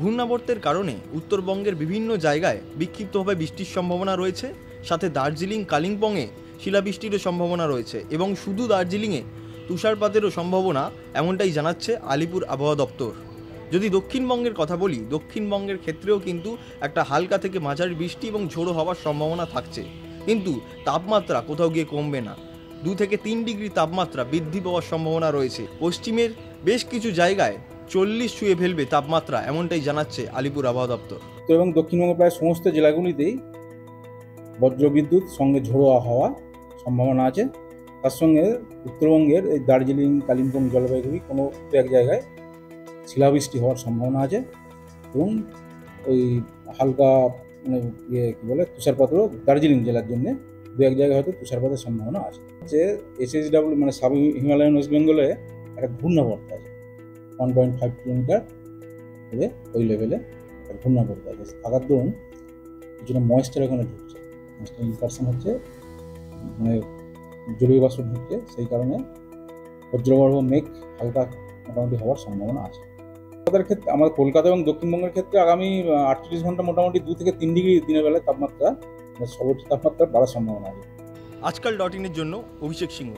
ঘূর্ণাবর্তের কারণে উত্তরবঙ্গের বিভিন্ন জায়গায় বিক্ষিপ্তভাবে বৃষ্টির সম্ভাবনা রয়েছে, সাথে দার্জিলিং কালিম্পংয়ে শিলাবৃষ্টিরও সম্ভাবনা রয়েছে এবং শুধু দার্জিলিংয়ে তুষারপাতেরও সম্ভাবনা, এমনটাই জানাচ্ছে আলিপুর আবহাওয়া দপ্তর। যদি দক্ষিণবঙ্গের কথা বলি, দক্ষিণবঙ্গের ক্ষেত্রেও কিন্তু একটা হালকা থেকে মাঝারি বৃষ্টি এবং ঝোড়ো হওয়ার সম্ভাবনা থাকছে, কিন্তু তাপমাত্রা কোথাও গিয়ে কমবে না। 2 থেকে 3 ডিগ্রি তাপমাত্রা বৃদ্ধি পাওয়ার সম্ভাবনা রয়েছে। পশ্চিমের বেশ কিছু জায়গায় 40 ছুঁয়ে ফেলবে তাপমাত্রা, এমনটাই জানাচ্ছে আলিপুর আবহাওয়া দপ্তর। উত্তর এবং দক্ষিণবঙ্গের প্রায় সমস্ত জেলাগুলিতেই বজ্রবিদ্যুৎ সঙ্গে ঝোড়ো হওয়া সম্ভাবনা আছে। তার সঙ্গে উত্তরবঙ্গের এই দার্জিলিং কালিম্পং জলপাইগুড়ি কোনো এক জায়গায় শিলাবৃষ্টি হওয়ার সম্ভাবনা আছে এবং ওই হালকা মানে কী বলে তুষারপাতও দার্জিলিং জেলার জন্য দু এক জায়গায় হয়তো তুষারপাতের সম্ভাবনা আছে। যে SHW মানে সাব হিমালয়ান ওয়েস্ট বেঙ্গলে একটা ঘূর্ণাবর্ত আছে 1.5 কিলোমিটার করে ওই লেভেলে একটা ঘূর্ণাবর্ত আছে থাকার দরুন কিছুটা ময়েশ্চার ওখানে ঢুকছে, ময়েশ্চার ইনফারশন হচ্ছে, মানে জলীয় বাষ্প ঢুকছে, সেই কারণে বজ্রগর্ভ মেঘ হালকা মোটামুটি হওয়ার সম্ভাবনা আছে। আমাদের ক্ষেত্রে, আমাদের কলকাতা এবং দক্ষিণবঙ্গের ক্ষেত্রে আগামী 38 ঘন্টা মোটামুটি 2 থেকে 3 ডিগ্রি দিনের বেলায় তাপমাত্রা, সর্বোচ্চ তাপমাত্রা বাড়ার সম্ভাবনা আছে। আজকাল.in এর জন্য অভিষেক সিংহ।